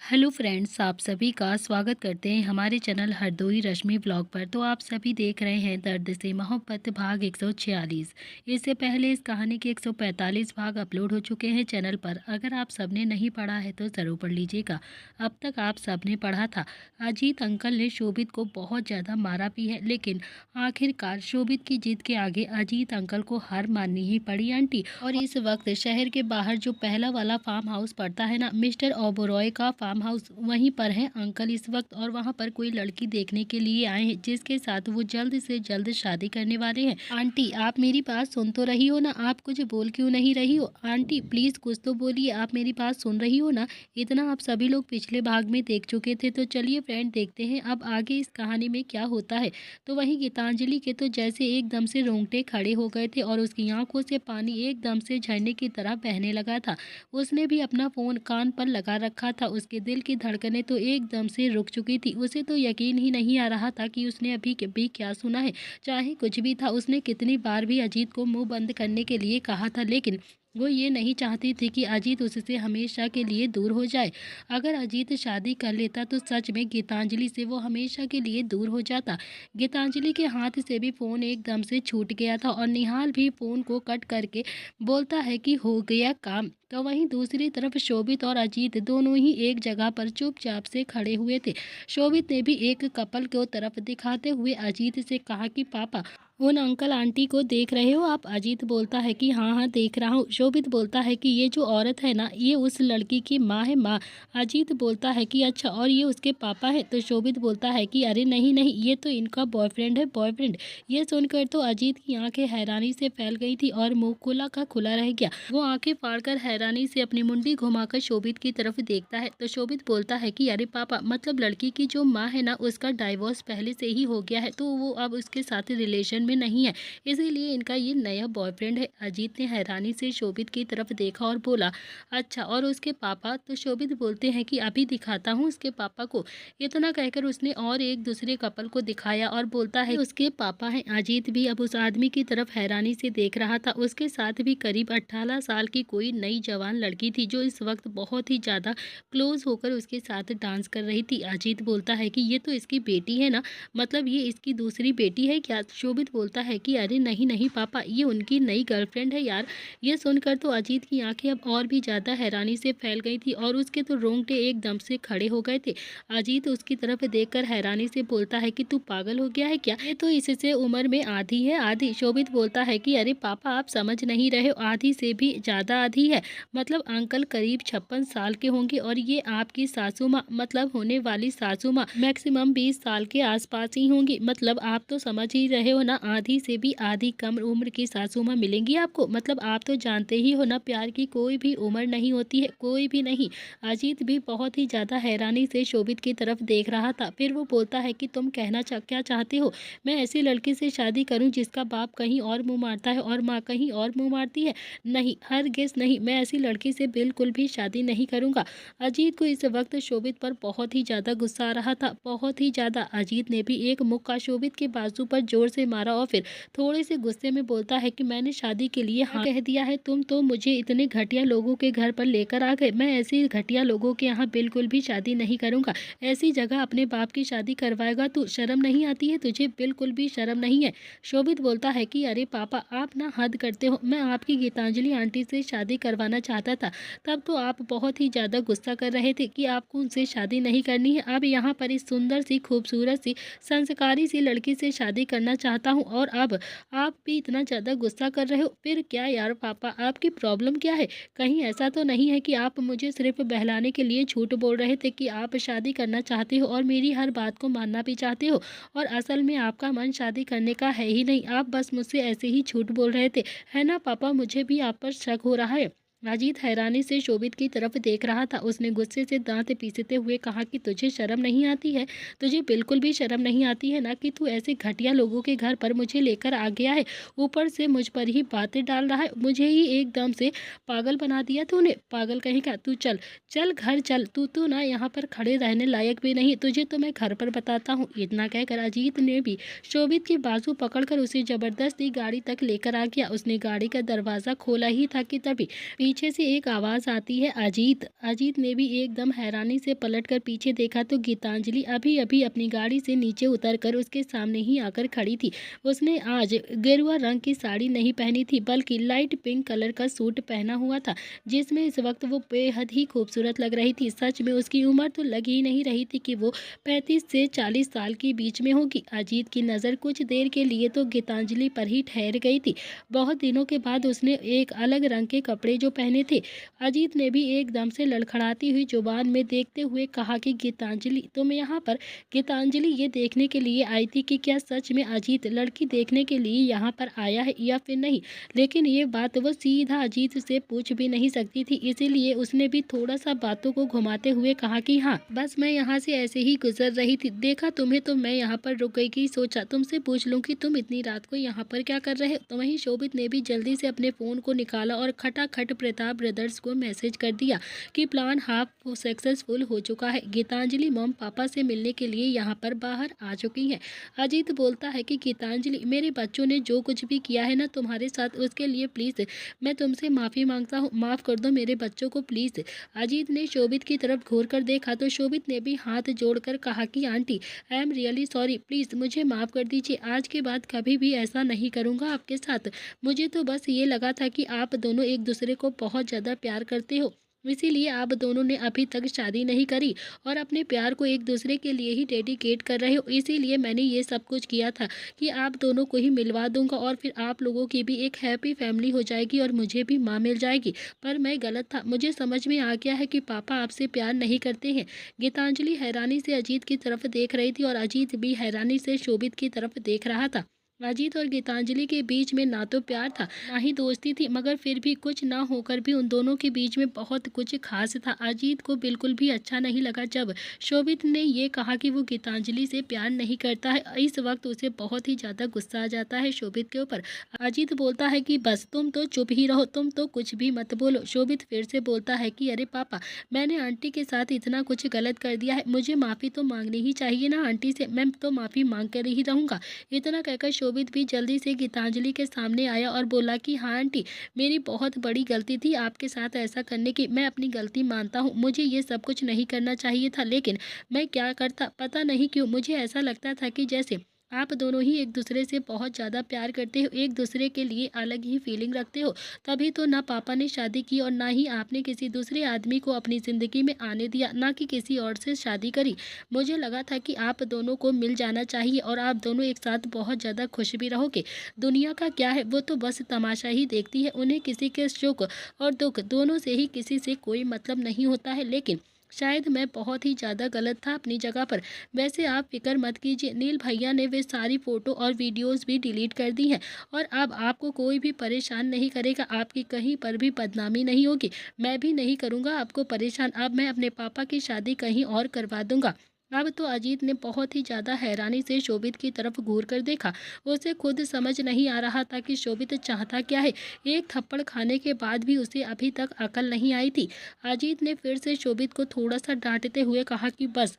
Hello friends, आप सभी का स्वागत करते हैं हमारे चैनल हरदोई रश्मि ब्लॉग पर। तो आप सभी देख रहे हैं दर्द से मोहब्बत भाग 146। इससे पहले इस कहानी के 145 भाग अपलोड हो चुके हैं चैनल पर। अगर आप सबने नहीं पढ़ा है तो ज़रूर पढ़ लीजिएगा। अब तक आप सबने पढ़ा था अजीत अंकल ने शोभित को बहुत ज़्यादा मारा भी है, लेकिन आखिरकार शोभित की जिद के आगे अजीत अंकल को हार माननी ही पड़ी आंटी। और इस वक्त शहर के बाहर जो पहला वाला फार्म हाउस पड़ता है ना, मिस्टर ओबरॉय का फार्म हाउस, वहीं पर है अंकल इस वक्त। और वहां पर कोई लड़की देखने के लिए आए हैं जिसके साथ वो जल्द से जल्द शादी करने वाले हैं। आंटी, आप मेरी बात सुन तो रही हो ना? आप कुछ बोल क्यों नहीं रही हो? आंटी प्लीज कुछ तो बोलिए, आप मेरी बात सुन रही हो ना? इतना आप सभी लोग पिछले भाग में देख चुके थे। तो चलिए फ्रेंड, देखते हैं अब आगे इस कहानी में क्या होता है। तो वहीं गीतांजलि के तो जैसे एकदम से रोंगटे खड़े हो गए थे और उसकी आंखों से पानी एकदम से झरने की तरह बहने लगा था। उसने भी अपना फोन कान पर लगा रखा था। उसके दिल की धड़कनें तो एकदम से रुक चुकी थी। उसे तो यकीन ही नहीं आ रहा था कि उसने अभी भी क्या सुना है। चाहे कुछ भी था, उसने कितनी बार भी अजीत को मुंह बंद करने के लिए कहा था, लेकिन वो ये नहीं चाहती थी कि अजीत उससे हमेशा के लिए दूर हो जाए। अगर अजीत शादी कर लेता तो सच में गीतांजलि से वो हमेशा के लिए दूर हो जाता। गीतांजलि के हाथ से भी फोन एकदम से छूट गया था और निहाल भी फोन को कट करके बोलता है कि हो गया काम। तो वहीं दूसरी तरफ शोभित और अजीत दोनों ही एक जगह पर चुपचाप से खड़े हुए थे। शोभित ने भी एक कपल को तरफ दिखाते हुए अजीत से कहा कि पापा, उन अंकल आंटी को देख रहे हो आप? अजीत बोलता है कि हाँ हाँ देख रहा हूँ। शोभित बोलता है कि ये जो औरत है ना, ये उस लड़की की माँ है, माँ। अजीत बोलता है कि अच्छा, और ये उसके पापा है? तो शोभित बोलता है कि अरे नहीं नहीं, ये तो इनका बॉयफ्रेंड है, बॉयफ्रेंड। ये सुनकर तो अजीत की आंखें हैरानी से फैल गई थी और मुंह खुला का खुला रह गया। वो आंखें फाड़कर हैरानी से अपनी मुंडी घुमाकर शोभित की तरफ देखता है। तो शोभित बोलता है कि अरे पापा, मतलब लड़की की जो माँ है ना, उसका डाइवोर्स पहले से ही हो गया है, तो वो अब उसके साथ रिलेशन में नहीं है, इसीलिए इनका ये नया बॉयफ्रेंड है। अजीत ने हैरानी से शोभित की तरफ देखा और बोला, अच्छा, और उसके पापा? तो शोभित बोलते हैं कि अभी दिखाता हूँ उसके पापा को। इतना कहकर उसने और एक दूसरे कपल को दिखाया और बोलता है उसके पापा हैं। अजीत भी अब उस आदमी की तरफ हैरानी से देख रहा था। उसके साथ भी करीब 18 साल की कोई नई जवान लड़की थी जो इस वक्त बहुत ही ज्यादा क्लोज होकर उसके साथ डांस कर रही थी। अजीत बोलता है कि ये तो इसकी बेटी है ना, मतलब ये इसकी दूसरी बेटी है क्या? शोभित बोलता है कि अरे नहीं नहीं पापा, ये उनकी नई गर्लफ्रेंड है यार। ये सुनकर तो अजीत की आंखें अब और भी ज्यादा हैरानी से फैल गई थी और उसके तो रोंगटे एकदम से खड़े हो गए थे। अजीत उसकी तरफ देखकर हैरानी से बोलता है कि तू पागल हो गया है क्या? ये तो इससे उम्र में आधी है, आधी। शोभित बोलता है कि अरे पापा, आप समझ नहीं रहे हो, आधी से भी ज्यादा आधी है। मतलब अंकल करीब 56 साल के होंगे और ये आपकी सासू माँ, मतलब होने वाली सासू माँ, मैक्सिमम 20 साल के आसपास ही होंगी। मतलब आप तो समझ ही रहे हो ना, आधी से भी आधी कम उम्र की सासू माँ मिलेंगी आपको। मतलब आप तो जानते ही हो ना, प्यार की कोई भी उम्र नहीं होती है, कोई भी नहीं। अजीत भी बहुत ही ज्यादा हैरानी से शोभित की तरफ देख रहा था। फिर वो बोलता है कि तुम कहना क्या चाहते हो? मैं ऐसी लड़की से शादी करूं जिसका बाप कहीं और मुंह मारता है और माँ कहीं और मुंह मारती है? नहीं, हरगिज़ नहीं, मैं ऐसी लड़की से बिल्कुल भी शादी नहीं करूंगा। अजीत को इस वक्त शोभित पर बहुत ही ज्यादा गुस्सा आ रहा था, बहुत ही ज्यादा। अजीत ने भी एक मुक्का शोभित के बाजू पर जोर से मारा और फिर थोड़े से गुस्से में बोलता है कि मैंने शादी के लिए हाँ कह दिया है, तुम तो मुझे इतने घटिया लोगों के घर पर लेकर आ गए। मैं ऐसी घटिया लोगों के यहाँ बिल्कुल भी शादी नहीं करूंगा। ऐसी जगह अपने बाप की शादी करवाएगा तू? शर्म नहीं आती है तुझे? बिल्कुल भी शर्म नहीं है। शोभित बोलता है कि अरे पापा, आप ना हद करते हो। मैं आपकी गीतांजलि आंटी से शादी करवाना चाहता था, तब तो आप बहुत ही ज्यादा गुस्सा कर रहे थे कि आपको उनसे शादी नहीं करनी है। अब यहाँ पर इस सुंदर सी, खूबसूरत सी, संस्कारी सी लड़की से शादी करना चाहता हूँ और अब आप भी इतना ज़्यादा गुस्सा कर रहे हो? फिर क्या यार पापा, आपकी प्रॉब्लम क्या है? कहीं ऐसा तो नहीं है कि आप मुझे सिर्फ बहलाने के लिए झूठ बोल रहे थे कि आप शादी करना चाहते हो और मेरी हर बात को मानना भी चाहते हो, और असल में आपका मन शादी करने का है ही नहीं? आप बस मुझसे ऐसे ही झूठ बोल रहे थे, है ना पापा? मुझे भी आप पर शक हो रहा है। अजीत हैरानी से शोभित की तरफ देख रहा था। उसने गुस्से से दांत पीसते हुए कहा कि तुझे शर्म नहीं आती है? तुझे बिल्कुल भी शर्म नहीं आती है ना कि तू ऐसे घटिया लोगों के घर पर मुझे लेकर आ गया है? ऊपर से मुझ पर ही बातें डाल रहा है, मुझे ही एकदम से पागल बना दिया तूने। पागल कहेगा तू। चल चल घर चल, तू तो ना यहाँ पर खड़े रहने लायक भी नहीं, तुझे तो मैं घर पर बताता हूँ। इतना कहकर अजीत ने भी शोभित की बाजू पकड़कर उसे जबरदस्ती गाड़ी तक लेकर आ गया। उसने गाड़ी का दरवाजा खोला ही था कि तभी पीछे से एक आवाज़ आती है, अजीत। अजीत ने भी एकदम हैरानी से पलटकर पीछे देखा तो गीतांजलि अभी अभी अपनी गाड़ी से नीचे उतरकर उसके सामने ही आकर खड़ी थी। उसने आज गेरुआ रंग की साड़ी नहीं पहनी थी बल्कि लाइट पिंक कलर का सूट पहना हुआ था, जिसमें इस वक्त वो बेहद ही खूबसूरत लग रही थी। सच में उसकी उम्र तो लग ही नहीं रही थी कि वो 35 से 40 साल के बीच में होगी। अजीत की नज़र कुछ देर के लिए तो गीतांजलि पर ही ठहर गई थी। बहुत दिनों के बाद उसने एक अलग रंग के कपड़े जो पहने थे। अजीत ने भी एकदम से लड़खड़ाती हुई जुबान में देखते हुए कहा कि गीतांजलि, तुम यहाँ पर? गीतांजलि ये देखने के लिए आई थी कि क्या सच में अजीत लड़की देखने के लिए यहाँ पर आया है या फिर नहीं, लेकिन ये बात वो सीधा अजीत से पूछ भी नहीं सकती थी। इसीलिए उसने भी थोड़ा सा बातों को घुमाते हुए कहा कि हाँ, बस मैं यहाँ से ऐसे ही गुजर रही थी, देखा तुम्हें तो मैं यहाँ पर रुक गई कि सोचा तुमसे पूछ लूँ कि तुम इतनी रात को यहाँ पर क्या कर रहे हो। तो वहीं शोभित ने भी जल्दी से अपने फ़ोन को निकाला और खटाखट प्रताप ब्रदर्स को मैसेज कर दिया कि प्लान हाफ सक्सेसफुल हो चुका है। गीतांजलि मॉम पापा से मिलने के लिए यहाँ पर बाहर आ चुकी हैं। अजीत बोलता है कि गीतांजलि, मेरे बच्चों ने जो कुछ भी किया है ना तुम्हारे साथ, उसके लिए प्लीज़ मैं तुमसे माफ़ी मांगता हूँ, माफ़ कर दो मेरे बच्चों को प्लीज़। अजीत ने शोभित की तरफ घूर कर देखा तो शोभित ने भी हाथ जोड़कर कहा कि aunty, I am really sorry, please मुझे माफ़ कर दीजिए। आज के बाद कभी भी ऐसा नहीं करूँगा आपके साथ। मुझे तो बस ये लगा था कि आप दोनों एक दूसरे को बहुत ज़्यादा प्यार करते हो, इसीलिए आप दोनों ने अभी तक शादी नहीं करी और अपने प्यार को एक दूसरे के लिए ही डेडिकेट कर रहे हो। इसीलिए मैंने ये सब कुछ किया था कि आप दोनों को ही मिलवा दूंगा और फिर आप लोगों की भी एक हैप्पी फैमिली हो जाएगी और मुझे भी माँ मिल जाएगी। पर मैं गलत था, मुझे समझ में आ गया है कि पापा आपसे प्यार नहीं करते हैं। गीतांजलि हैरानी से अजीत की तरफ देख रही थी और अजीत भी हैरानी से शोभित की तरफ देख रहा था। अजीत और गीतांजलि के बीच में ना तो प्यार था ना ही दोस्ती थी, मगर फिर भी कुछ ना होकर भी उन दोनों के बीच में बहुत कुछ खास था। अजीत को बिल्कुल भी अच्छा नहीं लगा जब शोभित ने ये कहा कि वो गीतांजलि से प्यार नहीं करता है। इस वक्त उसे बहुत ही ज़्यादा गुस्सा आ जाता है शोभित के ऊपर। अजीत बोलता है कि बस तुम तो चुप ही रहो, तुम तो कुछ भी मत बोलो। शोभित फिर से बोलता है कि अरे पापा, मैंने आंटी के साथ इतना कुछ गलत कर दिया है, मुझे माफ़ी तो मांगनी ही चाहिए ना आंटी से, मैं तो माफ़ी मांग कर ही रहूँगा। इतना कहकर शोभित भी जल्दी से गीतांजलि के सामने आया और बोला कि हाँ आंटी, मेरी बहुत बड़ी गलती थी आपके साथ ऐसा करने की, मैं अपनी गलती मानता हूँ, मुझे ये सब कुछ नहीं करना चाहिए था, लेकिन मैं क्या करता, पता नहीं क्यों मुझे ऐसा लगता था कि जैसे आप दोनों ही एक दूसरे से बहुत ज़्यादा प्यार करते हो, एक दूसरे के लिए अलग ही फीलिंग रखते हो, तभी तो ना पापा ने शादी की और ना ही आपने किसी दूसरे आदमी को अपनी ज़िंदगी में आने दिया, ना कि किसी और से शादी करी। मुझे लगा था कि आप दोनों को मिल जाना चाहिए और आप दोनों एक साथ बहुत ज़्यादा खुश भी रहोगे। दुनिया का क्या है, वो तो बस तमाशा ही देखती है, उन्हें किसी के सुख और दुख दोनों से ही किसी से कोई मतलब नहीं होता है। लेकिन शायद मैं बहुत ही ज़्यादा गलत था अपनी जगह पर। वैसे आप फिक्र मत कीजिए, नील भैया ने वे सारी फ़ोटो और वीडियोस भी डिलीट कर दी हैं और अब आपको कोई भी परेशान नहीं करेगा, आपकी कहीं पर भी बदनामी नहीं होगी। मैं भी नहीं करूँगा आपको परेशान, अब मैं अपने पापा की शादी कहीं और करवा दूँगा। अब तो अजीत ने बहुत ही ज़्यादा हैरानी से शोभित की तरफ घूर कर देखा। उसे खुद समझ नहीं आ रहा था कि शोभित चाहता क्या है। एक थप्पड़ खाने के बाद भी उसे अभी तक अकल नहीं आई थी। अजीत ने फिर से शोभित को थोड़ा सा डांटते हुए कहा कि बस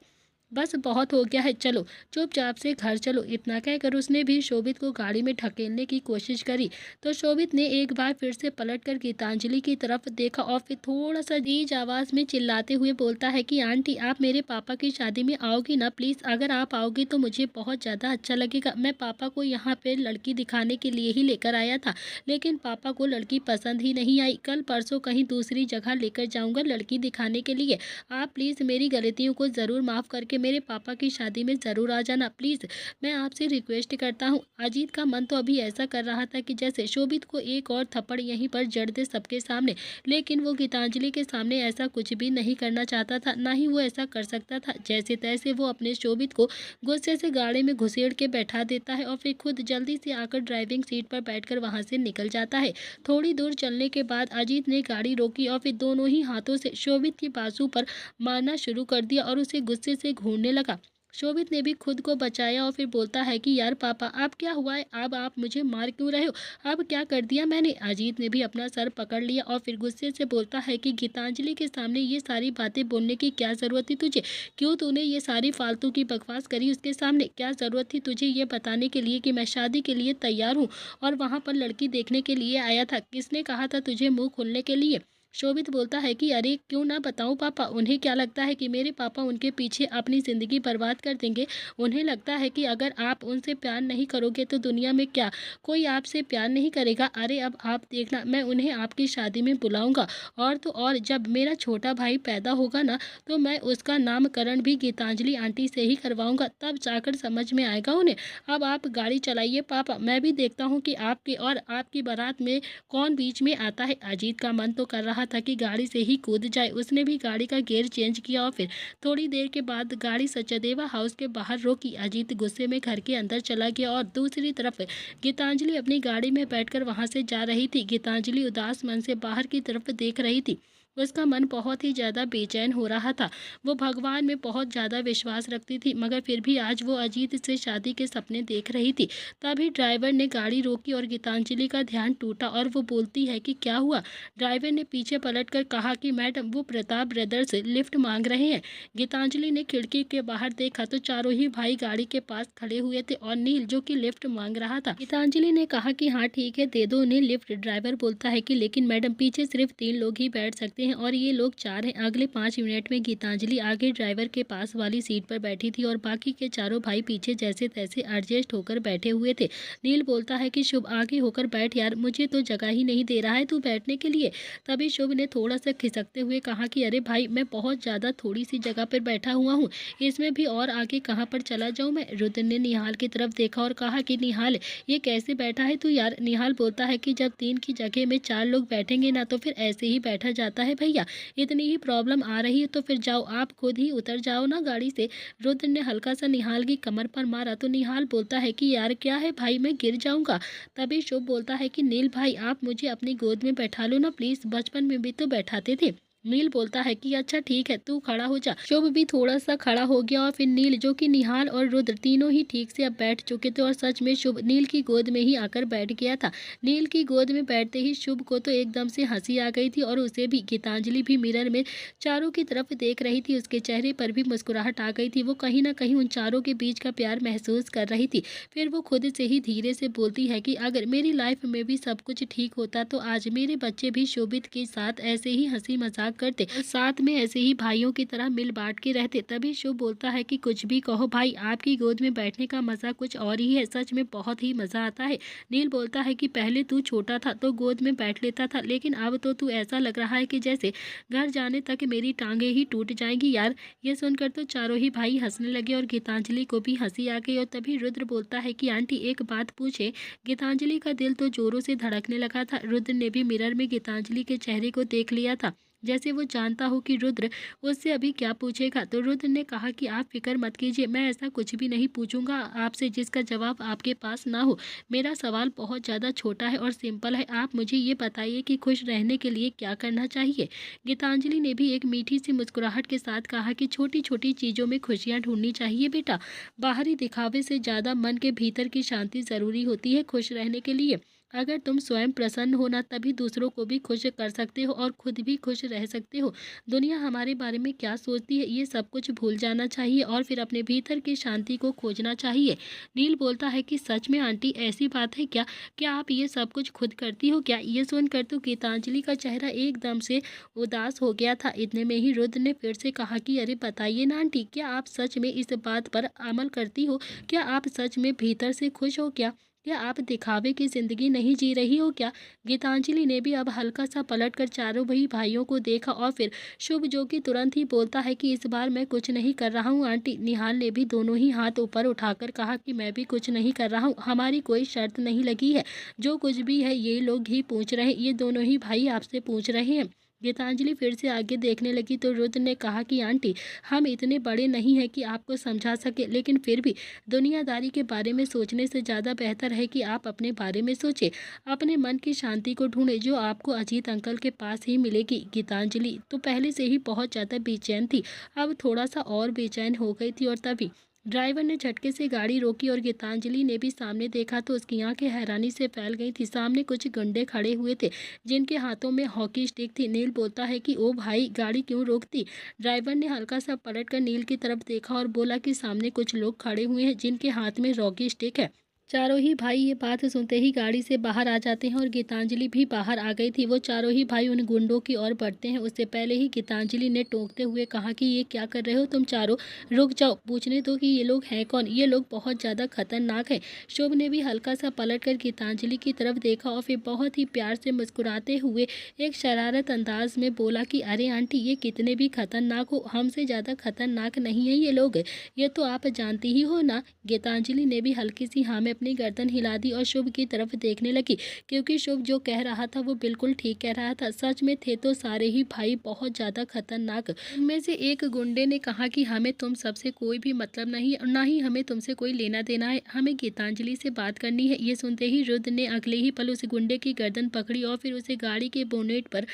बस बहुत हो गया है, चलो चुपचाप से घर चलो। इतना कहकर उसने भी शोभित को गाड़ी में ढकेलने की कोशिश करी तो शोभित ने एक बार फिर से पलटकर गीतांजलि की तरफ देखा और फिर थोड़ा सा तेज आवाज़ में चिल्लाते हुए बोलता है कि आंटी, आप मेरे पापा की शादी में आओगी ना प्लीज़? अगर आप आओगी तो मुझे बहुत ज़्यादा अच्छा लगेगा। मैं पापा को यहाँ पर लड़की दिखाने के लिए ही लेकर आया था, लेकिन पापा को लड़की पसंद ही नहीं आई। कल परसों कहीं दूसरी जगह लेकर जाऊँगा लड़की दिखाने के लिए। आप प्लीज़ मेरी गलतियों को ज़रूर माफ़ करके मेरे पापा की शादी में ज़रूर आ जाना प्लीज़, मैं आपसे रिक्वेस्ट करता हूँ। अजीत का मन तो अभी ऐसा कर रहा था कि जैसे शोभित को एक और थप्पड़ यहीं पर जड़ दे सबके सामने, लेकिन वो गीतांजलि के सामने ऐसा कुछ भी नहीं करना चाहता था, ना ही वो ऐसा कर सकता था। जैसे तैसे वो अपने शोभित को गुस्से से गाड़ी में घुसेड़ के बैठा देता है और फिर खुद जल्दी से आकर ड्राइविंग सीट पर बैठकर वहाँ से निकल जाता है। थोड़ी दूर चलने के बाद अजीत ने गाड़ी रोकी और फिर दोनों ही हाथों से शोभित की बाजू पर मारना शुरू कर दिया और उसे गुस्से से घूरने लगा। शोभित ने भी खुद को बचाया और फिर बोलता है कि यार पापा, अब क्या हुआ है, अब आप मुझे मार क्यों रहे हो, अब क्या कर दिया मैंने? अजीत ने भी अपना सर पकड़ लिया और फिर गुस्से से बोलता है कि गीतांजलि के सामने ये सारी बातें बोलने की क्या ज़रूरत थी तुझे? क्यों तूने ये सारी फालतू की बकवास करी उसके सामने? क्या ज़रूरत थी तुझे ये बताने के लिए कि मैं शादी के लिए तैयार हूँ और वहाँ पर लड़की देखने के लिए आया था? किसने कहा था तुझे मुँह खोलने के लिए? शोभित बोलता है कि अरे क्यों ना बताऊं पापा, उन्हें क्या लगता है कि मेरे पापा उनके पीछे अपनी ज़िंदगी बर्बाद कर देंगे। उन्हें लगता है कि अगर आप उनसे प्यार नहीं करोगे तो दुनिया में क्या कोई आपसे प्यार नहीं करेगा। अरे अब आप देखना, मैं उन्हें आपकी शादी में बुलाऊंगा, और तो और जब मेरा छोटा भाई पैदा होगा ना, तो मैं उसका नामकरण भी गीतांजलि आंटी से ही करवाऊंगा, तब जाकर समझ में आएगा उन्हें। अब आप गाड़ी चलाइए पापा, मैं भी देखता हूँ कि आपके और आपकी बारात में कौन बीच में आता है। अजीत का मन तो कर रहा था कि गाड़ी से ही कूद जाए। उसने भी गाड़ी का गियर चेंज किया और फिर थोड़ी देर के बाद गाड़ी सचदेवा हाउस के बाहर रोकी। अजीत गुस्से में घर के अंदर चला गया और दूसरी तरफ गीतांजलि अपनी गाड़ी में बैठकर वहां से जा रही थी। गीतांजलि उदास मन से बाहर की तरफ देख रही थी। उसका मन बहुत ही ज़्यादा बेचैन हो रहा था। वो भगवान में बहुत ज़्यादा विश्वास रखती थी, मगर फिर भी आज वो अजीत से शादी के सपने देख रही थी। तभी ड्राइवर ने गाड़ी रोकी और गीतांजलि का ध्यान टूटा और वो बोलती है कि क्या हुआ। ड्राइवर ने पीछे पलटकर कहा कि मैडम, वो प्रताप ब्रदर्स लिफ्ट मांग रहे हैं। गीतांजलि ने खिड़की के बाहर देखा तो चारों ही भाई गाड़ी के पास खड़े हुए थे और नील जो कि लिफ्ट मांग रहा था। गीतांजलि ने कहा कि हाँ ठीक है, दे दो उन्हें लिफ्ट। ड्राइवर बोलता है कि लेकिन मैडम, पीछे सिर्फ 3 लोग ही बैठ सकते हैं और ये लोग 4 हैं। अगले 5 मिनट में गीतांजलि आगे ड्राइवर के पास वाली सीट पर बैठी थी और बाकी के चारों भाई पीछे जैसे तैसे एडजस्ट होकर बैठे हुए थे। नील बोलता है कि शुभ, आगे होकर बैठ यार, मुझे तो जगह ही नहीं दे रहा है तू बैठने के लिए। तभी शुभ ने थोड़ा सा खिसकते हुए कहा कि अरे भाई, मैं बहुत ज़्यादा थोड़ी सी जगह पर बैठा हुआ हूँ, इसमें भी और आगे कहाँ पर चला जाऊँ मैं। रुद्र ने निहाल की तरफ देखा और कहा कि निहाल, ये कैसे बैठा है तू यार। निहाल बोलता है कि जब 3 की जगह में 4 लोग बैठेंगे ना, तो फिर ऐसे ही बैठा जाता है भैया। इतनी ही प्रॉब्लम आ रही है तो फिर जाओ, आप खुद ही उतर जाओ ना गाड़ी से। रुद्र ने हल्का सा निहाल की कमर पर मारा तो निहाल बोलता है कि यार क्या है भाई, मैं गिर जाऊंगा। तभी शुभ बोलता है कि नील भाई, आप मुझे अपनी गोद में बैठा लो ना प्लीज, बचपन में भी तो बैठाते थे। नील बोलता है कि अच्छा ठीक है, तू खड़ा हो जा। शुभ भी थोड़ा सा खड़ा हो गया और फिर नील, जो कि निहाल और रुद्र तीनों ही ठीक से अब बैठ चुके थे और सच में शुभ नील की गोद में ही आकर बैठ गया था। नील की गोद में बैठते ही शुभ को तो एकदम से हंसी आ गई थी और उसे भी। गीतांजलि भी मिरर में चारों की तरफ देख रही थी, उसके चेहरे पर भी मुस्कुराहट आ गई थी। वो कहीं ना कहीं उन चारों के बीच का प्यार महसूस कर रही थी। फिर वो खुद से ही धीरे से बोलती है कि अगर मेरी लाइफ में भी सब कुछ ठीक होता तो आज मेरे बच्चे भी शोभित के साथ ऐसे ही हंसी मजाक करते और साथ में ऐसे ही भाइयों की तरह मिल बांट के रहते। तभी शुभ बोलता है कि कुछ भी कहो भाई, आपकी गोद में बैठने का मजा कुछ और ही है, सच में बहुत ही मजा आता है। नील बोलता है कि पहले तू छोटा था तो गोद में बैठ लेता था, लेकिन अब तो तू ऐसा लग रहा है कि जैसे घर जाने तक मेरी टांगे ही टूट जाएंगी यार। ये सुनकर तो चारों ही भाई हंसने लगे और गीतांजलि को भी हंसी आ गई। और तभी रुद्र बोलता है कि आंटी एक बात पूछे। गीतांजलि का दिल तो जोरों से धड़कने लगा था। रुद्र ने भी मिरर में गीतांजलि के चेहरे को देख लिया था, जैसे वो जानता हो कि रुद्र उससे अभी क्या पूछेगा। तो रुद्र ने कहा कि आप फिक्र मत कीजिए, मैं ऐसा कुछ भी नहीं पूछूंगा आपसे जिसका जवाब आपके पास ना हो। मेरा सवाल बहुत ज़्यादा छोटा है और सिंपल है, आप मुझे ये बताइए कि खुश रहने के लिए क्या करना चाहिए। गीतांजलि ने भी एक मीठी सी मुस्कुराहट के साथ कहा कि छोटी छोटी चीज़ों में खुशियाँ ढूंढनी चाहिए बेटा, बाहरी दिखावे से ज़्यादा मन के भीतर की शांति ज़रूरी होती है खुश रहने के लिए। अगर तुम स्वयं प्रसन्न हो ना, तभी दूसरों को भी खुश कर सकते हो और खुद भी खुश रह सकते हो। दुनिया हमारे बारे में क्या सोचती है ये सब कुछ भूल जाना चाहिए और फिर अपने भीतर की शांति को खोजना चाहिए। नील बोलता है कि सच में आंटी, ऐसी बात है क्या? क्या आप ये सब कुछ खुद करती हो क्या? ये सुनकर तो गीतांजलि का चेहरा एकदम से उदास हो गया था। इतने में ही रुद्र ने फिर से कहा कि अरे बताइए ना आंटी, क्या आप सच में इस बात पर अमल करती हो? क्या आप सच में भीतर से खुश हो क्या आप दिखावे की जिंदगी नहीं जी रही हो क्या? गीतांजलि ने भी अब हल्का सा पलटकर चारों भाइयों को देखा और फिर शुभ, जो कि तुरंत ही बोलता है कि इस बार मैं कुछ नहीं कर रहा हूँ आंटी। निहाल ने भी दोनों ही हाथ ऊपर उठाकर कहा कि मैं भी कुछ नहीं कर रहा हूँ, हमारी कोई शर्त नहीं लगी है, जो कुछ भी है ये लोग ही पूछ रहे हैं, ये दोनों ही भाई आपसे पूछ रहे हैं। गीतांजलि फिर से आगे देखने लगी तो रुद्र ने कहा कि आंटी, हम इतने बड़े नहीं हैं कि आपको समझा सके, लेकिन फिर भी दुनियादारी के बारे में सोचने से ज़्यादा बेहतर है कि आप अपने बारे में सोचें, अपने मन की शांति को ढूंढें, जो आपको अजीत अंकल के पास ही मिलेगी। गीतांजलि तो पहले से ही बहुत ज़्यादा बेचैन थी, अब थोड़ा सा और बेचैन हो गई थी। और तभी ड्राइवर ने झटके से गाड़ी रोकी और गीतांजलि ने भी सामने देखा तो उसकी आंखें हैरानी से फैल गई थी। सामने कुछ गुंडे खड़े हुए थे जिनके हाथों में हॉकी स्टिक थी। नील बोलता है कि ओ भाई, गाड़ी क्यों रोकती? ड्राइवर ने हल्का सा पलट कर नील की तरफ देखा और बोला कि सामने कुछ लोग खड़े हुए हैं जिनके हाथ में हॉकी स्टिक है। चारों ही भाई ये बात सुनते ही गाड़ी से बाहर आ जाते हैं और गीतांजलि भी बाहर आ गई थी। वो चारों ही भाई उन गुंडों की ओर बढ़ते हैं। उससे पहले ही गीतांजलि ने टोकते हुए कहा कि ये क्या कर रहे हो तुम चारों, रुक जाओ, पूछने दो कि ये लोग हैं कौन, ये लोग बहुत ज़्यादा खतरनाक हैं। शुभ ने भी हल्का सा पलट कर गीतांजलि की तरफ देखा और फिर बहुत ही प्यार से मुस्कुराते हुए एक शरारत अंदाज में बोला कि अरे आंटी, ये कितने भी खतरनाक हो, हमसे ज़्यादा खतरनाक नहीं है ये लोग, ये तो आप जानती ही हो ना। गीतांजलि ने भी हल्की सी हाँ में अपनी गर्दन हिला दी और शुभ की तरफ देखने लगी, क्योंकि शुभ जो कह रहा था वो बिल्कुल ठीक कह रहा था। सच में थे तो सारे ही भाई बहुत ज़्यादा खतरनाक। उनमें से एक गुंडे ने कहा कि हमें तुम सबसे कोई भी मतलब नहीं है और ना ही हमें तुमसे कोई लेना देना है, हमें गीतांजलि से बात करनी है। ये सुनते ही रुद्र ने अगले ही पल उस गुंडे की गर्दन पकड़ी और फिर उसे गाड़ी के बोनेट पर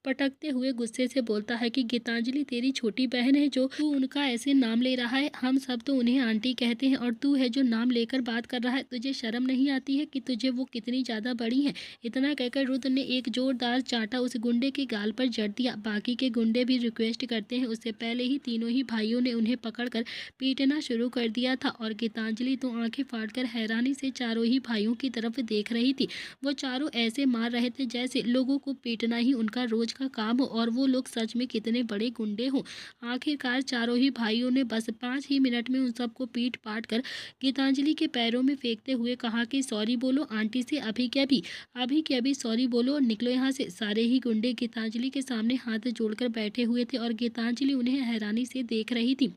पटकते हुए गुस्से से बोलता है कि गीतांजलि तेरी छोटी बहन है जो तू उनका ऐसे नाम ले रहा है, हम सब तो उन्हें आंटी कहते हैं और तू है जो नाम लेकर बात कर रहा है, तुझे शर्म नहीं आती है कि तुझे वो कितनी ज़्यादा बड़ी हैं। इतना कहकर रुद्र ने एक जोरदार चांटा उस गुंडे के गाल पर जड़ दिया। बाकी के गुंडे भी रिक्वेस्ट करते हैं उससे पहले ही तीनों ही भाइयों ने उन्हें पकड़कर पीटना शुरू कर दिया था और गीतांजलि तो आंखें फाड़कर हैरानी से चारों ही भाइयों की तरफ देख रही थी। वो चारों ऐसे मार रहे थे जैसे लोगों को पीटना ही उनका रोज का काम हो और वो लोग सच में कितने बड़े गुंडे हों। आखिरकार चारों ही भाइयों ने बस 5 ही मिनट में उन सबको पीट पाट कर गीतांजलि के पैरों में फेंकते हुए कहा कि सॉरी बोलो आंटी से, अभी के अभी सॉरी बोलो और निकलो यहाँ से। सारे ही गुंडे गीतांजलि के सामने हाथ जोड़कर बैठे हुए थे और गीतांजलि उन्हें हैरानी से देख रही थी।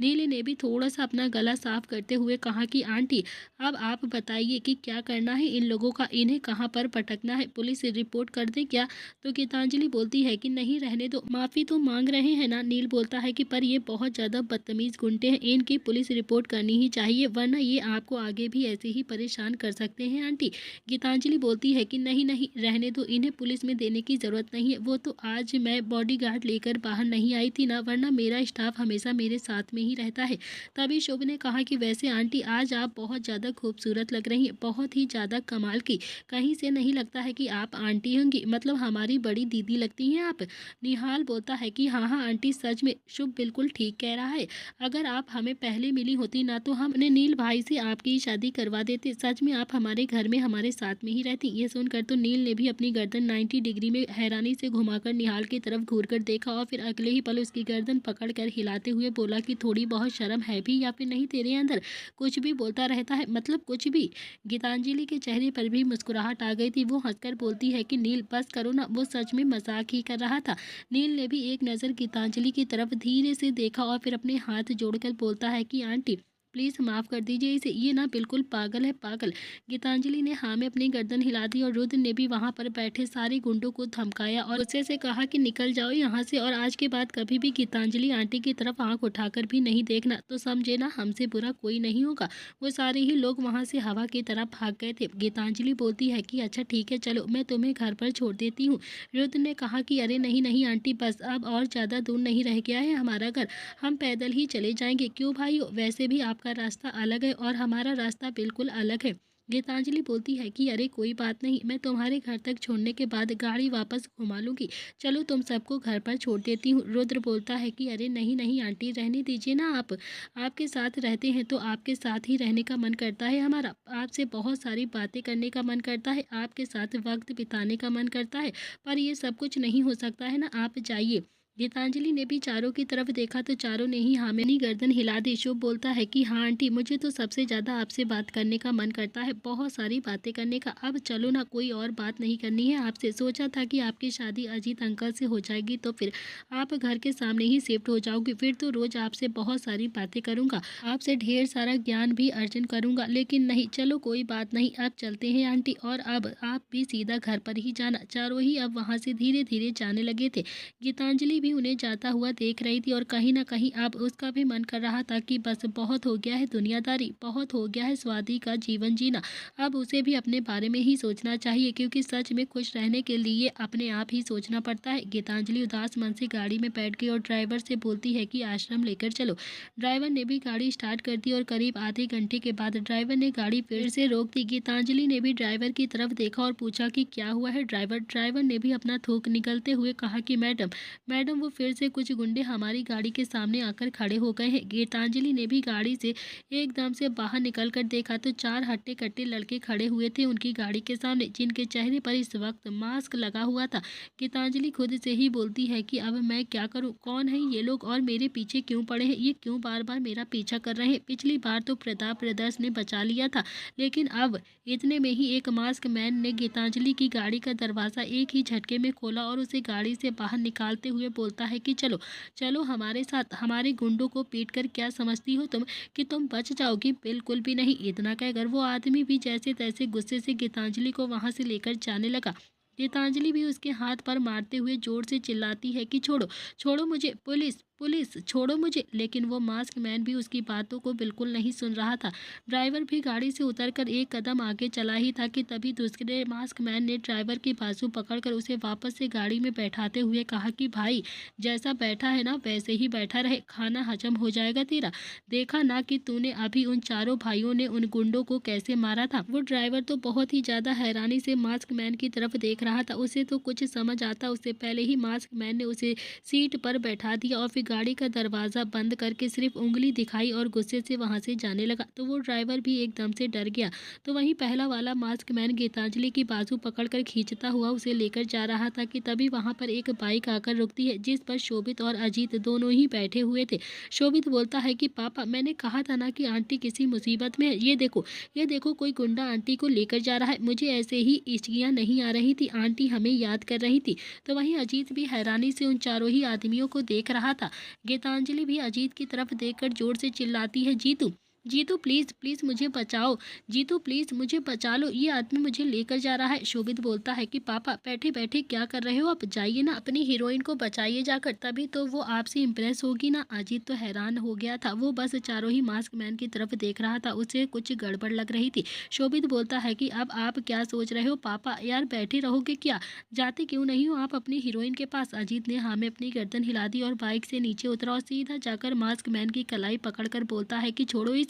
नीली ने भी थोड़ा सा अपना गला साफ करते हुए कहा कि आंटी, अब आप बताइए कि क्या करना है इन लोगों का, इन्हें कहाँ पर पटकना है, पुलिस रिपोर्ट कर दें क्या? तो गीतांजलि बोलती है कि नहीं रहने दो, माफ़ी तो मांग रहे हैं ना। नील बोलता है कि पर ये बहुत ज़्यादा बदतमीज़ गुंडे हैं, इनकी पुलिस रिपोर्ट करनी ही चाहिए वरना ये आपको आगे भी ऐसे ही परेशान कर सकते हैं आंटी। गीतांजलि बोलती है कि नहीं नहीं रहने दो, इन्हें पुलिस में देने की ज़रूरत नहीं है, वो तो आज मैं बॉडीगार्ड लेकर बाहर नहीं आई थी ना, वरना मेरा स्टाफ हमेशा मेरे साथ में ही रहता है। तभी शुभ ने कहा कि वैसे आंटी आज आप बहुत ज़्यादा खूबसूरत लग रही हैं, बहुत ही ज़्यादा कमाल की, कहीं से नहीं लगता है कि आप आंटी होंगी, मतलब हमारी बड़ी दीदी लगती हैं आप। निहाल बोलता है कि हाँ हाँ आंटी, सच में शुभ बिल्कुल ठीक कह रहा है, अगर आप हमें पहले मिली होती ना तो हमने नील भाई से आपकी शादी करवा देते, सच में आप हमारे घर में हमारे साथ में ही रहती। ये सुनकर तो नील ने भी अपनी गर्दन 90 डिग्री में हैरानी से घुमाकर निहाल की तरफ घूरकर देखा और फिर अगले ही पल उसकी गर्दन पकड़कर हिलाते हुए बोला कि थोड़ी बहुत शर्म है भी या फिर नहीं तेरे अंदर, कुछ भी बोलता रहता है, मतलब कुछ भी। गीतांजलि के चेहरे पर भी मुस्कुराहट आ गई थी, वो हंसकर बोलती है कि नील बस करो ना, वो सच में मजाक ही कर रहा था। नील ने भी एक नज़र गीतांजलि की तरफ धीरे से देखा और फिर अपने हाथ जोड़कर बोलता है कि आंटी प्लीज़ माफ़ कर दीजिए इसे, ये ना बिल्कुल पागल है, पागल। गीतांजलि ने हाँ में अपनी गर्दन हिला दी और रुद्र ने भी वहाँ पर बैठे सारे गुंडों को धमकाया और गुस्से से कहा कि निकल जाओ यहाँ से और आज के बाद कभी भी गीतांजलि आंटी की तरफ आंख उठाकर भी नहीं देखना, तो समझे ना, हमसे बुरा कोई नहीं होगा। वो सारे ही लोग वहाँ से हवा की तरफ भाग गए थे। गीतांजलि बोलती है कि अच्छा ठीक है, चलो मैं तुम्हें घर पर छोड़ देती हूँ। रुद्र ने कहा कि अरे नहीं नहीं आंटी, बस अब और ज़्यादा दूर नहीं रह गया है हमारा घर, हम पैदल ही चले जाएंगे। क्यों भाई, वैसे भी आपका रास्ता अलग है और हमारा रास्ता बिल्कुल अलग है। गीतांजलि बोलती है कि अरे कोई बात नहीं, मैं तुम्हारे घर तक छोड़ने के बाद गाड़ी वापस घुमा लूंगी, चलो तुम सबको घर पर छोड़ देती हूँ। रुद्र बोलता है कि अरे नहीं नहीं आंटी, रहने दीजिए ना, आप आपके साथ रहते हैं तो आपके साथ ही रहने का मन करता है हमारा, आपसे बहुत सारी बातें करने का मन करता है, आपके साथ वक्त बिताने का मन करता है, पर ये सब कुछ नहीं हो सकता है ना, आप जाइए। गीतांजलि ने भी चारों की तरफ देखा तो चारों ने ही हाँ में अपनी गर्दन हिला दी। शुभ बोलता है कि हाँ आंटी, मुझे तो सबसे ज़्यादा आपसे बात करने का मन करता है, बहुत सारी बातें करने का, अब चलो ना, कोई और बात नहीं करनी है आपसे, सोचा था कि आपकी शादी अजीत अंकल से हो जाएगी तो फिर आप घर के सामने ही शिफ्ट हो जाओगी, फिर तो रोज़ आपसे बहुत सारी बातें करूँगा, आपसे ढेर सारा ज्ञान भी अर्जन करूँगा, लेकिन नहीं, चलो कोई बात नहीं, अब चलते हैं आंटी, और अब आप भी सीधा घर पर ही जाना। चारों ही अब वहाँ से धीरे धीरे जाने लगे थे। गीतांजलि भी उन्हें जाता हुआ देख रही थी और कहीं ना कहीं अब उसका भी मन कर रहा था कि बस बहुत हो गया है दुनियादारी, बहुत हो गया है स्वादी का जीवन जीना, अब उसे भी अपने बारे में ही सोचना चाहिए, क्योंकि सच में खुश रहने के लिए अपने आप ही सोचना पड़ता है। गीतांजलि उदास मन से गाड़ी में बैठ गई और ड्राइवर से बोलती है कि आश्रम लेकर चलो। ड्राइवर ने भी गाड़ी स्टार्ट कर दी और करीब आधे घंटे के बाद ड्राइवर ने गाड़ी फिर से रोक दी। गीतांजलि ने भी ड्राइवर की तरफ देखा और पूछा कि क्या हुआ है ड्राइवर। ड्राइवर ने भी अपना थूक निकलते हुए कहा कि मैडम मैडम वो फिर से कुछ गुंडे हमारी गाड़ी के सामने आकर खड़े हो गए हैं। गीतांजलि ने भी गाड़ी से एकदम से बाहर निकल कर देखा तो 4 हट्टे-कट्टे लड़के खड़े हुए थे उनकी गाड़ी के सामने, जिनके चेहरे पर इस वक्त मास्क लगा हुआ था। गीतांजलि खुद से ही बोलती है कि अब मैं क्या करूं? कौन है ये लोग और मेरे पीछे क्यों पड़े हैं? ये क्यों बार-बार मेरा पीछा कर रहे हैं? पिछली बार तो प्रताप ब्रदर्स ने बचा लिया था, लेकिन अब इतने में ही एक मास्क मैन ने गीतांजलि की गाड़ी का दरवाज़ा एक ही झटके में खोला और उसे गाड़ी से बाहर निकालते हुए बोलता है कि चलो, चलो हमारे साथ, हमारे गुंडों को पीट कर क्या समझती हो तुम कि तुम बच जाओगी? बिल्कुल भी नहीं। इतना कहकर वो आदमी भी जैसे तैसे गुस्से से गीतांजलि को वहां से लेकर जाने लगा। गीतांजलि भी उसके हाथ पर मारते हुए जोर से चिल्लाती है कि छोड़ो, छोड़ो मुझे, पुलिस, पुलिस, छोड़ो मुझे। लेकिन वो मास्क मैन भी उसकी बातों को बिल्कुल नहीं सुन रहा था। ड्राइवर भी गाड़ी से उतरकर एक कदम आगे चला ही था कि तभी दूसरे मास्क मैन ने ड्राइवर की बाजू पकड़कर उसे वापस से गाड़ी में बैठाते हुए कहा कि भाई, जैसा बैठा है ना वैसे ही बैठा रहे, खाना हजम हो जाएगा तेरा। देखा ना कि तूने अभी उन चारों भाइयों ने उन गुंडों को कैसे मारा था? वो ड्राइवर तो बहुत ही ज्यादा हैरानी से मास्क मैन की तरफ देख रहा था। उसे तो कुछ समझ आता उससे पहले ही मास्क मैन ने उसे सीट पर बैठा दिया और फिर गाड़ी का दरवाज़ा बंद करके सिर्फ उंगली दिखाई और गुस्से से वहां से जाने लगा। तो वो ड्राइवर भी एकदम से डर गया। तो वहीं पहला वाला मास्क मैन गीतांजलि की बाजू पकड़कर खींचता हुआ उसे लेकर जा रहा था कि तभी वहां पर एक बाइक आकर रुकती है, जिस पर शोभित और अजीत दोनों ही बैठे हुए थे। शोभित बोलता है कि पापा, मैंने कहा था ना कि आंटी किसी मुसीबत में है। ये देखो, ये देखो, कोई गुंडा आंटी को लेकर जा रहा है। मुझे ऐसे ही इचकियां नहीं आ रही थी, आंटी हमें याद कर रही थी। तो वहीं अजीत भी हैरानी से उन चारों ही आदमियों को देख रहा था। गीतांजलि भी अजीत की तरफ देखकर जोर से चिल्लाती है, जीतू, जीतू प्लीज, प्लीज मुझे बचाओ, जीतू प्लीज मुझे बचा लो, ये आदमी मुझे लेकर जा रहा है। शोभित बोलता है कि पापा बैठे बैठे क्या कर रहे हो आप? जाइए ना, अपनी हीरोइन को बचाइए जाकर, तभी तो वो आपसे इम्प्रेस होगी ना। अजीत तो हैरान हो गया था, वो बस चारों ही मास्क मैन की तरफ देख रहा था, उसे कुछ गड़बड़ लग रही थी। शोभित बोलता है कि अब आप क्या सोच रहे हो पापा? यार बैठे रहोगे क्या? जाते क्यों नहीं हो आप अपनी हीरोइन के पास? अजीत ने हाँ में अपनी गर्दन हिला दी और बाइक से नीचे उतरा और सीधा जाकर मास्क मैन की कलाई पकड़कर बोलता है कि छोड़ो इसे।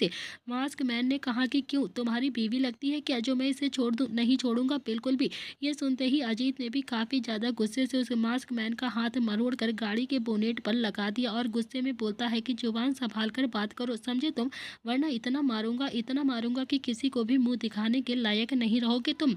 मास्क मैन ने कहा कि क्यों, तुम्हारी बीवी लगती है क्या जो मैं इसे छोड़ दूं? नहीं छोड़ूंगा बिल्कुल भी। ये सुनते ही अजीत ने भी काफी ज्यादा गुस्से से उस मास्क मैन का हाथ मरोड़ कर गाड़ी के बोनेट पर लगा दिया और गुस्से में बोलता है कि जुबान संभाल कर बात करो, समझे तुम, वरना इतना मारूंगा कि किसी को भी मुंह दिखाने के लायक नहीं रहोगे तुम।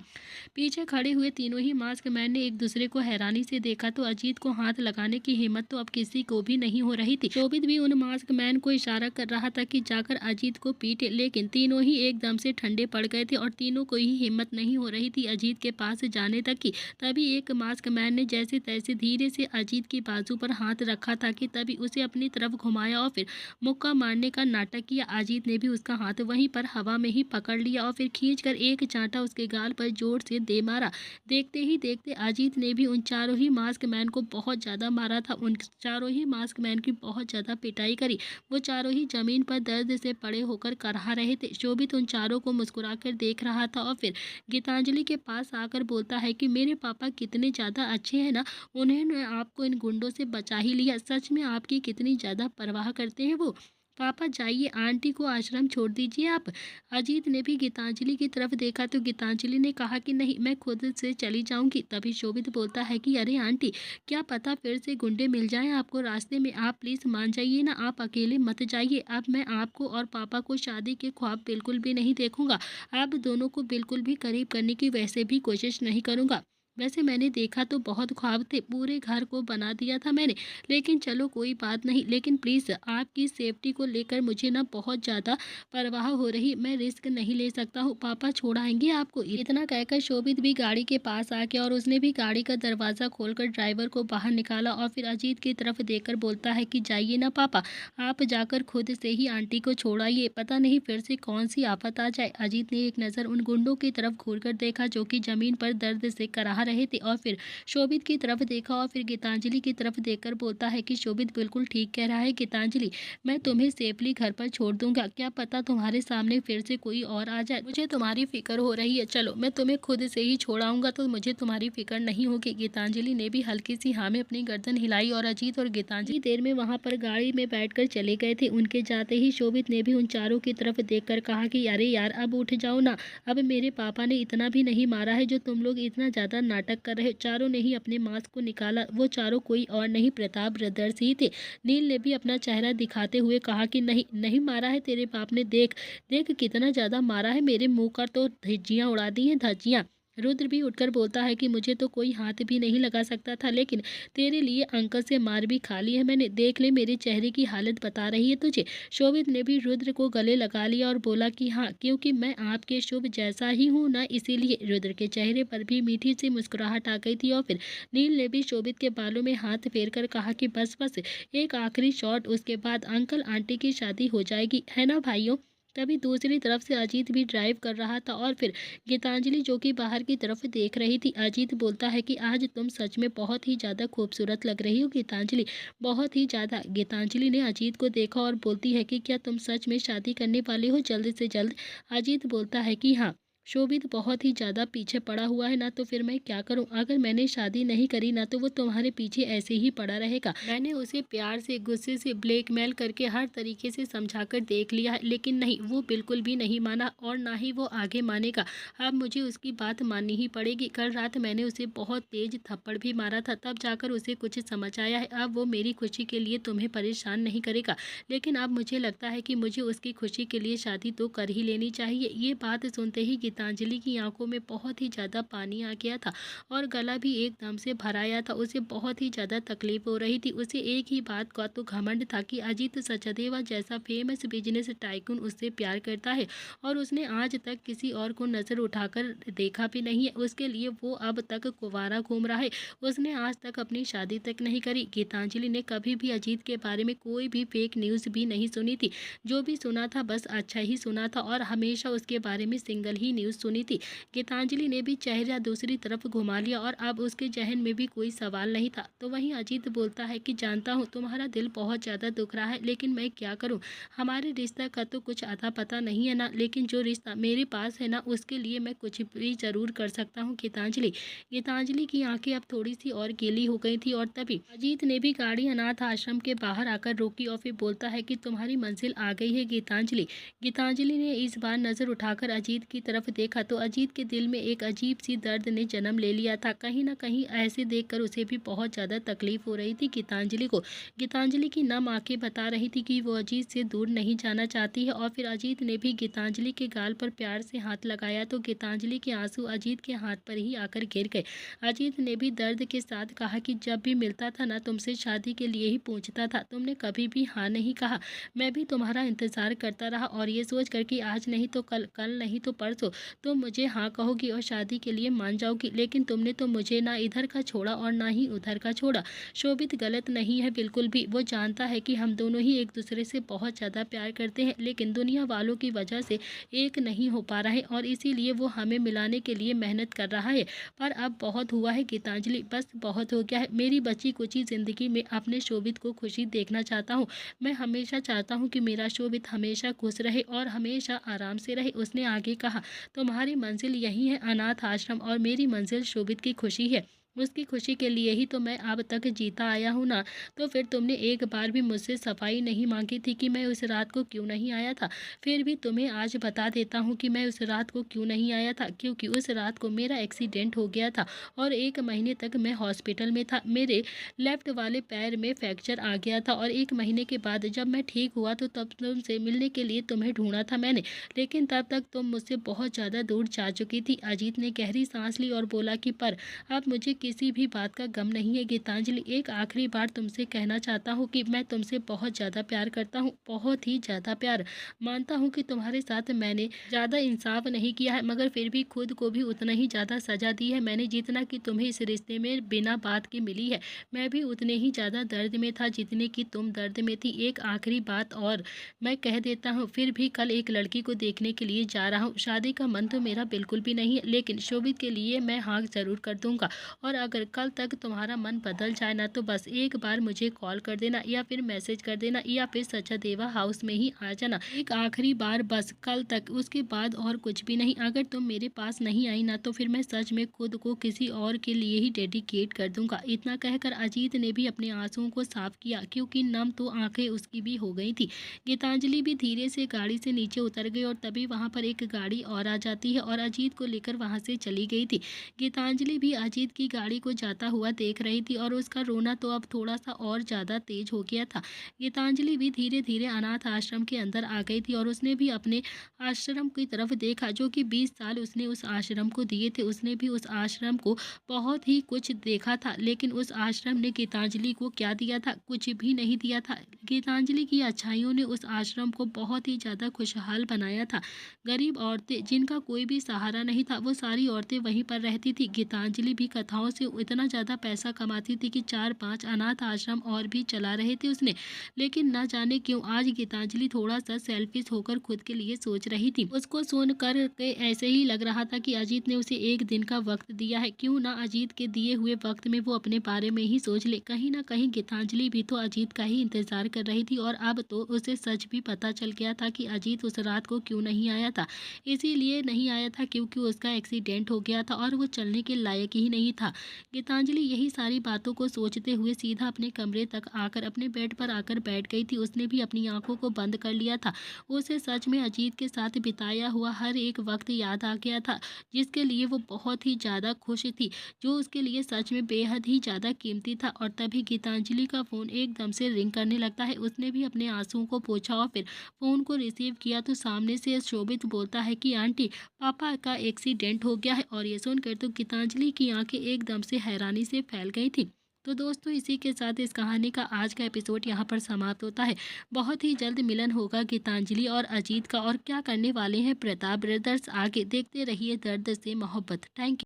पीछे खड़े हुए तीनों ही मास्क मैन ने एक दूसरे को हैरानी से देखा तो अजीत को हाथ लगाने की हिम्मत तो अब किसी को भी नहीं हो रही थी। शोभित भी उन मास्क मैन को इशारा कर रहा था कि जाकर अजीत को पीटे, लेकिन तीनों ही एकदम से ठंडे पड़ गए थे और तीनों को ही हिम्मत नहीं हो रही थी अजीत के पास जाने तक की। तभी एक मास्क मैन ने जैसे तैसे धीरे से अजीत की बाजू पर हाथ रखा था कि तभी उसे अपनी तरफ घुमाया और फिर मुक्का मारने का नाटक किया। अजीत ने भी उसका हाथ वहीं पर हवा में ही पकड़ लिया और फिर खींचकर एक चांटा उसके गाल पर जोर से दे मारा। देखते ही देखते अजीत ने भी उन चारों ही मास्क मैन को बहुत ज्यादा मारा था। उन चारों ही मास्क मैन की बहुत ज्यादा पिटाई करी। वो चारों ही जमीन पर दर्द से पड़े होकर कराह रहे थे। शोभित उन चारों को मुस्कुराकर देख रहा था और फिर गीतांजलि के पास आकर बोलता है कि मेरे पापा कितने ज्यादा अच्छे हैं ना, उन्होंने आपको इन गुंडों से बचा ही लिया। सच में आपकी कितनी ज्यादा परवाह करते हैं वो। पापा जाइए, आंटी को आश्रम छोड़ दीजिए आप। अजीत ने भी गीतांजलि की तरफ देखा तो गीतांजलि ने कहा कि नहीं, मैं खुद से चली जाऊंगी। तभी शोभित बोलता है कि अरे आंटी, क्या पता फिर से गुंडे मिल जाएं आपको रास्ते में, आप प्लीज मान जाइए ना, आप अकेले मत जाइए। अब मैं आपको और पापा को शादी के ख्वाब बिल्कुल भी नहीं देखूंगा। आप दोनों को बिल्कुल भी करीब करने की वैसे भी कोशिश नहीं करूंगा। वैसे मैंने देखा तो बहुत ख्वाब थे, पूरे घर को बना दिया था मैंने, लेकिन चलो कोई बात नहीं। लेकिन प्लीज़ आपकी सेफ्टी को लेकर मुझे ना बहुत ज़्यादा परवाह हो रही, मैं रिस्क नहीं ले सकता हूँ। पापा छोड़ाएंगे आपको? इतना कहकर शोभित भी गाड़ी के पास आ गया और उसने भी गाड़ी का दरवाज़ा खोलकर ड्राइवर को बाहर निकाला और फिर अजीत की तरफ देखकर बोलता है कि जाइए ना पापा, आप जाकर खुद से ही आंटी को छोड़ाइए, पता नहीं फिर से कौन सी आफत आ जाए। अजीत ने एक नज़र उन गुंडों की तरफ घूरकर देखा जो कि जमीन पर दर्द से कराह रहे थे और फिर शोभित की तरफ देखा और फिर गीतांजलि की तरफ देखकर बोलता है कि शोभित बिल्कुल ठीक कह रहा है गीतांजलि, मैं तुम्हें सेफली घर पर छोड़ दूंगा, क्या पता तुम्हारे सामने फिर से कोई और आ जाए, मुझे तुम्हारी फिक्र हो रही है, चलो मैं तुम्हें खुद से ही छोड़ाऊंगा तो मुझे तुम्हारी फिक्र नहीं होगी। गीतांजलि ने भी हल्की सी हाँ में अपनी गर्दन हिलाई और अजीत और गीतांजलि देर में वहां पर गाड़ी में बैठकर चले गए थे। उनके जाते ही शोभित ने भी उन चारों की तरफ देखकर कहा कि अरे यार अब उठ जाओ ना, अब मेरे पापा ने इतना भी नहीं मारा है जो तुम लोग इतना ज्यादा नाटक कर रहे हो। चारों ने ही अपने मास्क को निकाला। वो चारों कोई और नहीं, प्रताप ब्रदर्स ही थे। नील ने भी अपना चेहरा दिखाते हुए कहा कि नहीं, नहीं मारा है तेरे बाप ने, देख देख कितना ज्यादा मारा है, मेरे मुंह का तो धज्जियां उड़ा दी हैं, धज्जियां। रुद्र भी उठकर बोलता है कि मुझे तो कोई हाथ भी नहीं लगा सकता था, लेकिन तेरे लिए अंकल से मार भी खा ली है मैंने, देख ले मेरे चेहरे की हालत बता रही है तुझे। शोभित ने भी रुद्र को गले लगा लिया और बोला कि हाँ, क्योंकि मैं आपके शुभ जैसा ही हूँ ना, इसीलिए। रुद्र के चेहरे पर भी मीठी सी मुस्कुराहट आ गई थी और फिर नील ने भी शोभित के बालों में हाथ फेर कर कहा कि बस बस, एक आखिरी शॉट, उसके बाद अंकल आंटी की शादी हो जाएगी, है ना भाइयों। तभी दूसरी तरफ से अजीत भी ड्राइव कर रहा था और फिर गीतांजलि जो कि बाहर की तरफ देख रही थी। अजीत बोलता है कि आज तुम सच में बहुत ही ज़्यादा खूबसूरत लग रही हो गीतांजलि, बहुत ही ज़्यादा। गीतांजलि ने अजीत को देखा और बोलती है कि क्या तुम सच में शादी करने वाले हो जल्द से जल्द। अजीत बोलता है कि हाँ। शोभित बहुत ही ज़्यादा पीछे पड़ा हुआ है ना, तो फिर मैं क्या करूं, अगर मैंने शादी नहीं करी ना तो वो तुम्हारे पीछे ऐसे ही पड़ा रहेगा। मैंने उसे प्यार से, गुस्से से, ब्लैकमेल करके हर तरीके से समझाकर देख लिया है, लेकिन नहीं, वो बिल्कुल भी नहीं माना और ना ही वो आगे मानेगा। अब मुझे उसकी बात माननी ही पड़ेगी। कल रात मैंने उसे बहुत तेज थप्पड़ भी मारा था, तब जाकर उसे कुछ समझ आया है। अब वो मेरी खुशी के लिए तुम्हें परेशान नहीं करेगा, लेकिन अब मुझे लगता है कि मुझे उसकी खुशी के लिए शादी तो कर ही लेनी चाहिए। ये बात सुनते ही गीतांजलि की आंखों में बहुत ही ज़्यादा पानी आ गया था और गला भी एकदम से भर आया था। उसे बहुत ही ज़्यादा तकलीफ हो रही थी। उसे एक ही बात का तो घमंड था कि अजीत सचदेवा जैसा फेमस बिजनेस टाइकून उससे प्यार करता है और उसने आज तक किसी और को नज़र उठाकर देखा भी नहीं है। उसके लिए वो अब तक कुंवारा घूम रहा है। उसने आज तक अपनी शादी तक नहीं करी। गीतांजलि ने कभी भी अजीत के बारे में कोई भी फेक न्यूज़ भी नहीं सुनी थी। जो भी सुना था बस अच्छा ही सुना था और हमेशा उसके बारे में सिंगल ही न्यूज़ सुनी थी। गीतांजलि ने भी चेहरा दूसरी तरफ घुमा लिया और अब उसके जहन में भी कोई सवाल नहीं था। तो वहीं अजीत बोलता है कि जानता हूँ तुम्हारा दिल बहुत ज़्यादा दुख रहा है, लेकिन मैं क्या करूँ, हमारे रिश्ता का तो कुछ अता पता नहीं है ना, लेकिन जो रिश्ता मेरे पास है ना उसके लिए मैं कुछ भी ज़रूर कर सकता हूँ गीतांजलि। गीतांजलि की आंखें अब थोड़ी सी और गीली हो गई थी और तभी अजीत ने भी गाड़ी अनाथ आश्रम के बाहर आकर रोकी और फिर बोलता है कि तुम्हारी मंजिल आ गई है गीतांजलि। गीतांजलि ने इस बार नज़र उठाकर अजीत की तरफ देखा तो अजीत के दिल में एक अजीब सी दर्द ने जन्म ले लिया था। कहीं ना कहीं ऐसे देखकर उसे भी बहुत ज़्यादा तकलीफ हो रही थी गीतांजलि को। गीतांजलि की नम आंखें बता रही थी कि वो अजीत से दूर नहीं जाना चाहती है और फिर अजीत ने भी गीतांजलि के गाल पर प्यार से हाथ लगाया तो गीतांजलि के आंसू अजीत के हाथ पर ही आकर गिर गए। अजीत ने भी दर्द के साथ कहा कि जब भी मिलता था ना तुमसे शादी के लिए ही पूछता था, तुमने कभी भी हाँ नहीं कहा। मैं भी तुम्हारा इंतज़ार करता रहा और ये सोच कर कि आज नहीं तो कल, कल नहीं तो परसों तुम मुझे हाँ कहोगी और शादी के लिए मान जाओगी, लेकिन तुमने तो मुझे ना इधर का छोड़ा और ना ही उधर का छोड़ा। शोभित गलत नहीं है बिल्कुल भी, वो जानता है कि हम दोनों ही एक दूसरे से बहुत ज़्यादा प्यार करते हैं, लेकिन दुनिया वालों की वजह से एक नहीं हो पा रहा है और इसीलिए वो हमें मिलाने के लिए मेहनत कर रहा है। पर अब बहुत हुआ है गीतांजलि, बस बहुत हो गया है। मेरी बची कुची ज़िंदगी में अपने शोभित को खुशी देखना चाहता हूँ। मैं हमेशा चाहता हूँ कि मेरा शोभित हमेशा खुश रहे और हमेशा आराम से रहे। उसने आगे कहा, तुम्हारी मंजिल यही है अनाथ आश्रम और मेरी मंजिल शोभित की खुशी है। उसकी खुशी के लिए ही तो मैं अब तक जीता आया हूँ ना। तो फिर तुमने एक बार भी मुझसे सफाई नहीं मांगी थी कि मैं उस रात को क्यों नहीं आया था। फिर भी तुम्हें आज बता देता हूँ कि मैं उस रात को क्यों नहीं आया था, क्योंकि उस रात को मेरा एक्सीडेंट हो गया था और 1 महीने तक मैं हॉस्पिटल में था। मेरे लेफ्ट वाले पैर में फ्रैक्चर आ गया था और 1 महीने के बाद जब मैं ठीक हुआ तो तब तुमसे मिलने के लिए तुम्हें ढूंढा था मैंने, लेकिन तब तक तुम मुझसे बहुत ज़्यादा दूर जा चुकी थी। अजीत ने गहरी सांस ली और बोला कि पर अब मुझे किसी भी बात का गम नहीं है गीतांजलि। एक आखिरी बार तुमसे कहना चाहता हूँ कि मैं तुमसे बहुत ज़्यादा प्यार करता हूँ, बहुत ही ज़्यादा प्यार। मानता हूँ कि तुम्हारे साथ मैंने ज़्यादा इंसाफ नहीं किया है, मगर फिर भी खुद को भी उतना ही ज़्यादा सज़ा दी है मैंने जितना कि तुम्हें इस रिश्ते में बिना बात के मिली है। मैं भी उतने ही ज़्यादा दर्द में था जितने कि तुम दर्द में थी। एक आखिरी बात और मैं कह देता हूँ, फिर भी कल एक लड़की को देखने के लिए जा रहा हूँ। शादी का मन तो मेरा बिल्कुल भी नहीं है, लेकिन शोभित के लिए मैं हाँ ज़रूर कर दूँगा और और अगर कल तक तुम्हारा मन बदल जाए ना तो बस एक बार मुझे कॉल कर देना या फिर मैसेज कर देना या फिर सचादेवा हाउस में ही आ जाना एक आखिरी बार, बस कल तक, उसके बाद और कुछ भी नहीं। अगर तुम मेरे पास नहीं आई ना तो फिर मैं सच में खुद को किसी और के लिए ही डेडिकेट कर दूंगा। इतना कहकर अजीत ने भी अपने आंसुओं को साफ किया क्योंकि नम तो आंखें उसकी भी हो गई थी। गीतांजलि भी धीरे से गाड़ी से नीचे उतर गई और तभी वहां पर एक गाड़ी और आ जाती है और अजीत को लेकर वहां से चली गई थी। गीतांजलि भी अजीत की गाड़ी को जाता हुआ देख रही थी और उसका रोना तो अब थोड़ा सा और ज्यादा तेज हो गया था। गीतांजलि भी धीरे धीरे अनाथ आश्रम के अंदर आ गई थी और उसने भी अपने आश्रम की तरफ देखा जो कि 20 साल उसने उस आश्रम को दिए थे। उसने भी उस आश्रम को बहुत ही कुछ देखा था, लेकिन उस आश्रम ने गीतांजलि को क्या दिया था? कुछ भी नहीं दिया था। गीतांजलि की अच्छाइयों ने उस आश्रम को बहुत ही ज़्यादा खुशहाल बनाया था। गरीब औरतें जिनका कोई भी सहारा नहीं था वो सारी औरतें वहीं पर रहती थी। गीतांजलि भी कथाओं से इतना ज़्यादा पैसा कमाती थी कि 4-5 अनाथ आश्रम और भी चला रहे थे उसने। लेकिन न जाने क्यों आज गीतांजलि थोड़ा सा सेल्फिश होकर खुद के लिए सोच रही थी। उसको सुनकर के ऐसे ही लग रहा था कि अजीत ने उसे एक दिन का वक्त दिया है, क्यों ना अजीत के दिए हुए वक्त में वो अपने बारे में ही सोच ले। कहीं ना कहीं गीतांजलि भी तो अजीत का ही इंतजार कर रही थी और अब तो उसे सच भी पता चल गया था कि अजीत उस रात को क्यों नहीं आया था। इसीलिए नहीं आया था क्योंकि उसका एक्सीडेंट हो गया था और वो चलने के लायक ही नहीं था। गीतांजलि यही सारी बातों को सोचते हुए सीधा अपने कमरे तक आकर अपने बेड पर आकर बैठ गई थी। उसने भी अपनी आंखों को बंद कर लिया था। उसे सच में अजीत के साथ बिताया हुआ हर एक वक्त याद आ गया था जिसके लिए वो बहुत ही ज़्यादा खुश थी, जो उसके लिए सच में बेहद ही ज़्यादा कीमती था। और तभी गीतांजलि का फ़ोन एकदम से रिंग करने लगता है। उसने भी अपने आंसुओं को पोंछा और फिर फ़ोन को रिसीव किया तो सामने से शोभित बोलता है कि आंटी, पापा का एक्सीडेंट हो गया है। और ये सुनकर तो गीतांजलि की आंखें एकदम से हैरानी से फैल गई थी। तो दोस्तों इसी के साथ इस कहानी का आज का एपिसोड यहाँ पर समाप्त होता है। बहुत ही जल्द मिलन होगा गीतांजलि और अजीत का, और क्या करने वाले हैं प्रताप ब्रदर्स आगे, देखते रहिए दर्द से मोहब्बत। Thank you.